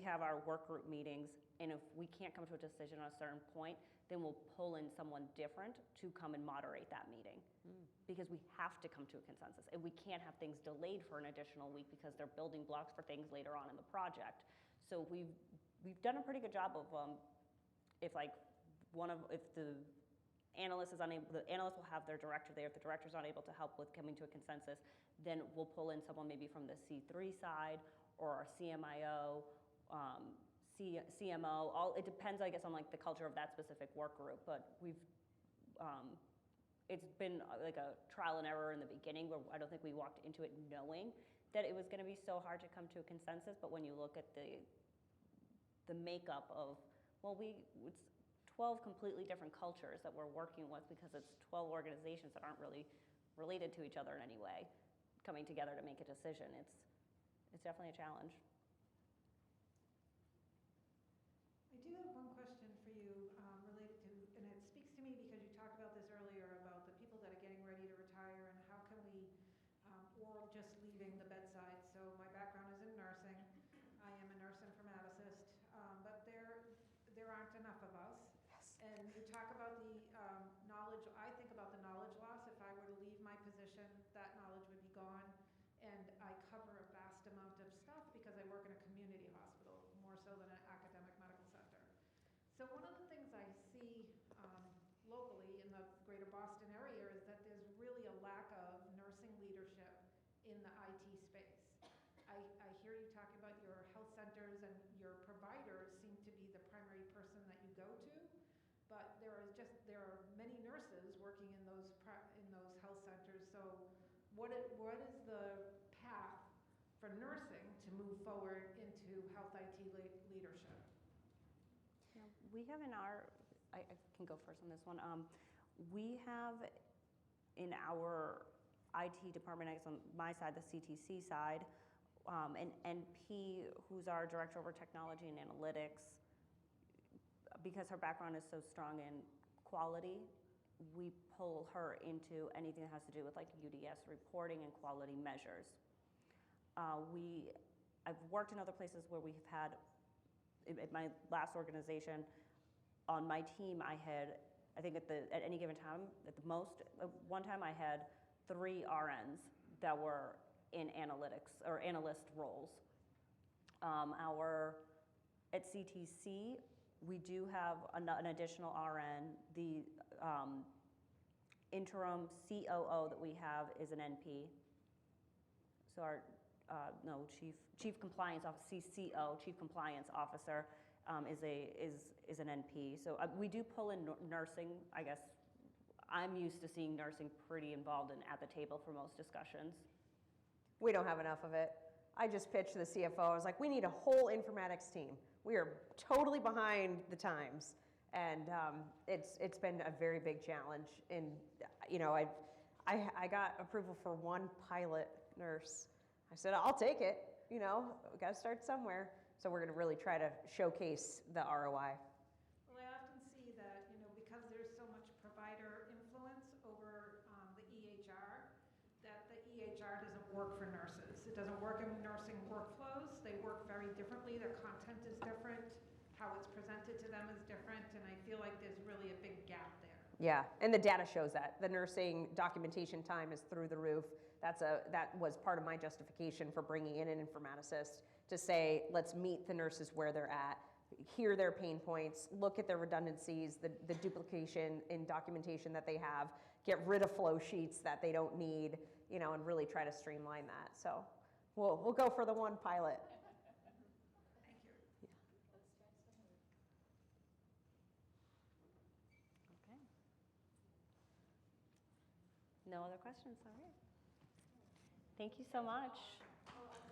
have our work group meetings, and if we can't come to a decision at a certain point, then we'll pull in someone different to come and moderate that meeting, because we have to come to a consensus, and we can't have things delayed for an additional week because they're building blocks for things later on in the project. So we've done a pretty good job of if the analyst is unable, the analyst will have their director there. If the director's not able to help with coming to a consensus, then we'll pull in someone maybe from the C3 side, or our CMIO, CMO. It depends, I guess, on the culture of that specific work group. But it's been like a trial and error in the beginning, where I don't think we walked into it knowing that it was going to be so hard to come to a consensus. But when you look at the makeup of, it's 12 completely different cultures that we're working with, because it's 12 organizations that aren't really related to each other in any way, coming together to make a decision. It's definitely a challenge. I do have one question for you related to, and it speaks to me because you talked about this earlier, about the people that are getting ready to retire, and how can we, or just leaving the bedside. So my background is in nursing. I am a nurse informaticist, but there aren't enough of us. Yes. And you talk about the knowledge. I think about the knowledge loss. If I were to leave my position, that knowledge would be gone. And I cover a vast amount of stuff because I work in a community hospital, more so than an academic medical center. So one of the things I see locally in the greater Boston area is that there's really a lack of nursing leadership in the IT space. I hear you talking about your health centers, and your providers seem to be the primary person that you go to, but there are many nurses working in those health centers. So what is the path for nursing to move forward into health IT leadership? We have I can go first on this one. We have in our IT department, I guess on my side, the CTC side, an NP who's our director over technology and analytics. Because her background is so strong in quality, we pull her into anything that has to do with UDS reporting and quality measures. I've worked in other places where we've had, at my last organization, on my team I think at any given time, at the most, one time I had 3 RNs that were in analytics or analyst roles. At CTC, we do have an additional RN. The interim COO that we have is an NP. So our chief compliance officer, CCO, chief compliance officer, is an NP. So we do pull in nursing. I guess I'm used to seeing nursing pretty involved and at the table for most discussions. We don't have enough of it. I just pitched to the CFO. I was like, we need a whole informatics team. We are totally behind the times, and it's been a very big challenge. And I got approval for 1 pilot nurse. I said, I'll take it. We got to start somewhere. So we're going to really try to showcase the ROI. Well, I often see that, because there's so much provider influence over the EHR, that the EHR doesn't work for nurses. It doesn't work in nursing workflows. They work very differently. Their content is different. How it's presented to them is different. And I feel like there's really a big gap there. Yeah, and the data shows that. The nursing documentation time is through the roof. That was part of my justification for bringing in an informaticist to say, let's meet the nurses where they're at, hear their pain points, look at their redundancies, the duplication in documentation that they have, get rid of flow sheets that they don't need, and really try to streamline that. So we'll go for the one pilot. Thank you. Okay. No other questions, all right. Thank you so much. All right.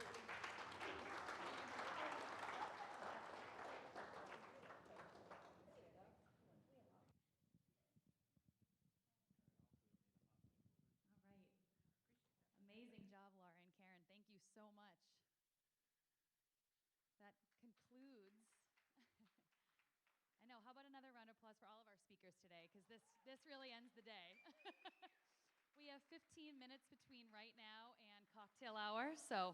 Amazing job, Laura and Karen. Thank you so much. That concludes. I know. How about another round of applause for all of our speakers today? Because this really ends the day. We have 15 minutes between right now and cocktail hour. So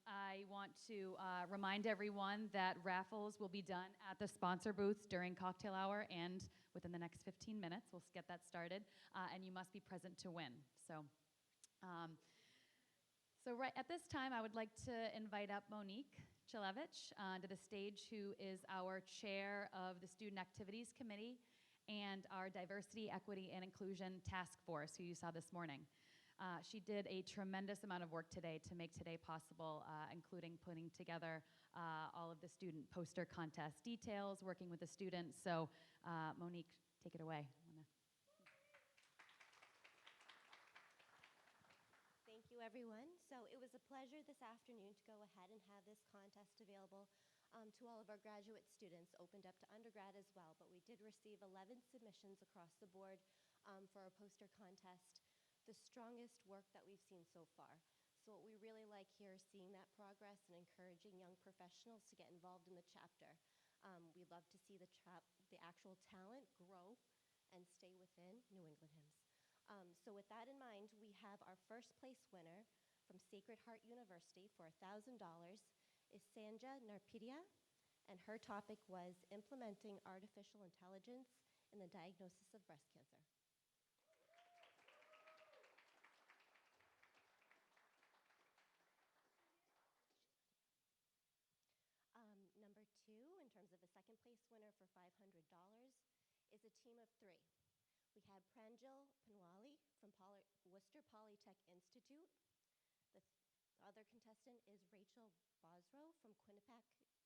I want to remind everyone that raffles will be done at the sponsor booths during cocktail hour and within the next 15 minutes. We'll get that started. And you must be present to win. So right at this time, I would like to invite up Monique Chilevich to the stage, who is our chair of the Student Activities Committee and our Diversity, Equity, and Inclusion Task Force, who you saw this morning. She did a tremendous amount of work today to make today possible, including putting together all of the student poster contest details, working with the students. So Monique, take it away. Thank you, everyone. So it was a pleasure this afternoon to go ahead and have this contest available to all of our graduate students, opened up to undergrad as well. But we did receive 11 submissions across the board for our poster contest, the strongest work that we've seen so far. So what we really like here is seeing that progress and encouraging young professionals to get involved in the chapter. We love to see the actual talent grow and stay within New England Himss. So with that in mind, we have our first place winner from Sacred Heart University for $1,000 is Sanja Narpidia, and her topic was implementing artificial intelligence in the diagnosis of breast cancer. Number two, in terms of a second place winner for $500, is a team of three. We had Pranjal Panwali from Worcester Polytech Institute. The other contestant is Rachel Bosrow from Quinnipiac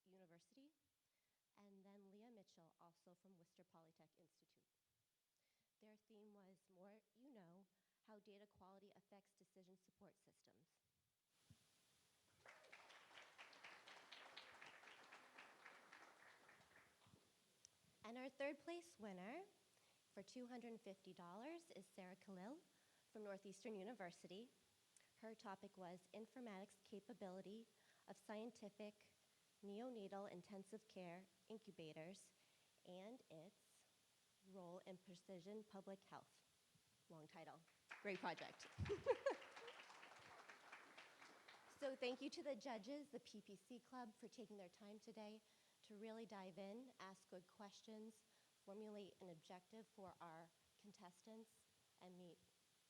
University. And then Leah Mitchell, also from Worcester Polytech Institute. Their theme was More You Know, How Data Quality Affects Decision Support Systems. And our third place winner for $250 is Sarah Khalil from Northeastern University. Her topic was Informatics Capability of Scientific Neonatal Intensive Care Incubators and its Role in Precision Public Health. Long title. Great project. So thank you to the judges, the PPC Club, for taking their time today to really dive in, ask good questions, formulate an objective for our contestants, and meet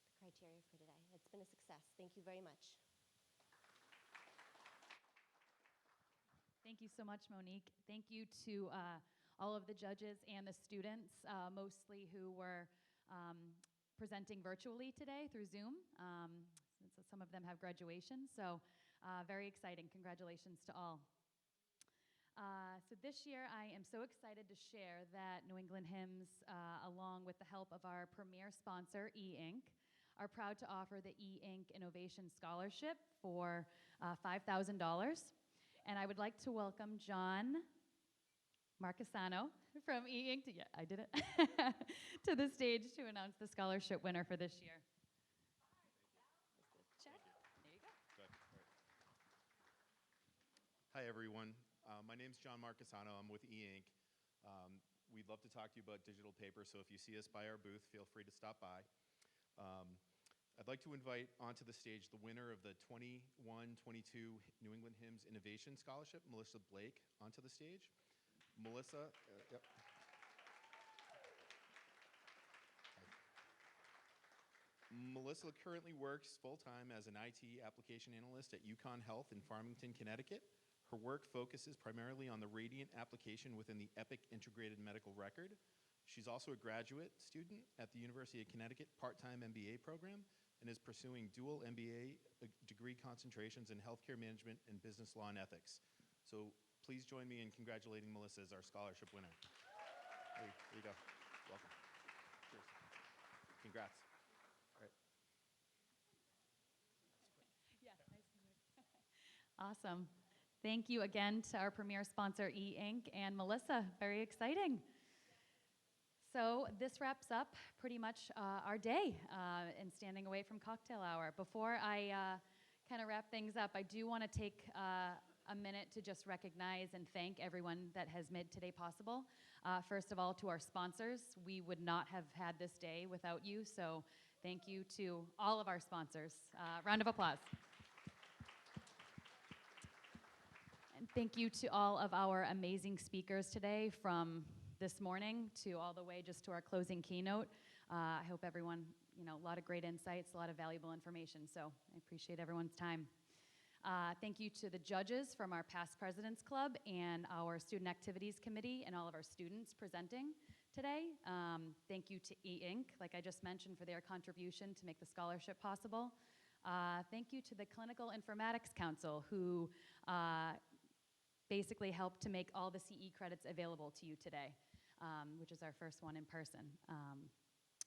the criteria for today. It's been a success. Thank you very much. Thank you so much, Monique. Thank you to all of the judges and the students, mostly who were presenting virtually today through Zoom, since some of them have graduation. So very exciting. Congratulations to all. So this year, I am so excited to share that New England Himss, along with the help of our premier sponsor, E-Ink, are proud to offer the E-Ink Innovation Scholarship for $5,000. And I would like to welcome John Marquezano from E-Ink, I did it, to the stage to announce the scholarship winner for this year. Check. There you go. Good. All right. Hi, everyone. My name's John Marquezano. I'm with E-Ink. We'd love to talk to you about digital paper, so if you see us by our booth, feel free to stop by. I'd like to invite onto the stage the winner of the 21-22 New England Hymns Innovation Scholarship, Melissa Blake, onto the stage. Melissa, yep. Melissa currently works full-time as an IT application analyst at UConn Health in Farmington, Connecticut. Her work focuses primarily on the Radiant application within the Epic Integrated Medical Record. She's also a graduate student at the University of Connecticut part-time MBA program and is pursuing dual MBA degree concentrations in healthcare management and business law and ethics. So please join me in congratulating Melissa as our scholarship winner. There you go. Welcome. Cheers. Congrats. Awesome. Thank you again to our premier sponsor, E-Ink, and Melissa. Very exciting. So this wraps up pretty much our day in standing away from cocktail hour. Before I kind of wrap things up, I do want to take a minute to just recognize and thank everyone that has made today possible. First of all, to our sponsors. We would not have had this day without you, so thank you to all of our sponsors. Round of applause. And thank you to all of our amazing speakers today, from this morning to all the way just to our closing keynote. I hope everyone, a lot of great insights, a lot of valuable information, so I appreciate everyone's time. Thank you to the judges from our Past Presidents Club and our Student Activities Committee and all of our students presenting today. Thank you to E-Ink, like I just mentioned, for their contribution to make the scholarship possible. Thank you to the Clinical Informatics Council, who basically helped to make all the CE credits available to you today, which is our first one in person.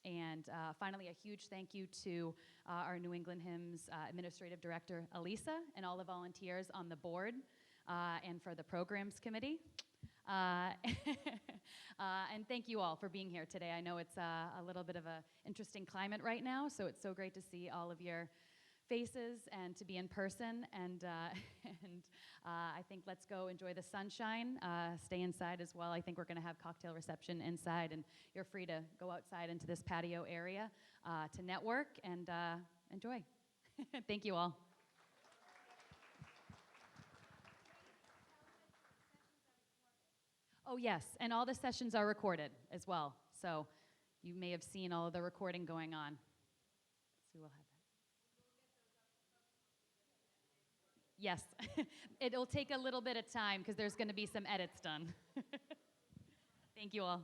And finally, a huge thank you to our New England Hymns Administrative Director, Elisa, and all the volunteers on the board and for the programs committee. And thank you all for being here today. I know it's a little bit of an interesting climate right now, so it's so great to see all of your faces and to be in person, and I think let's go enjoy the sunshine, stay inside as well. I think we're going to have cocktail reception inside, and you're free to go outside into this patio area to network and enjoy. Thank you all. Oh yes, and all the sessions are recorded as well, so you may have seen all of the recording going on. So we'll have that. Yes, it'll take a little bit of time because there's going to be some edits done. Thank you all.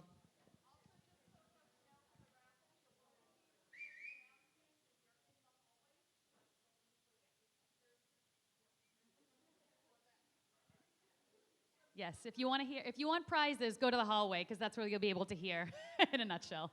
Yes, if you want prizes, go to the hallway because that's where you'll be able to hear in a nutshell.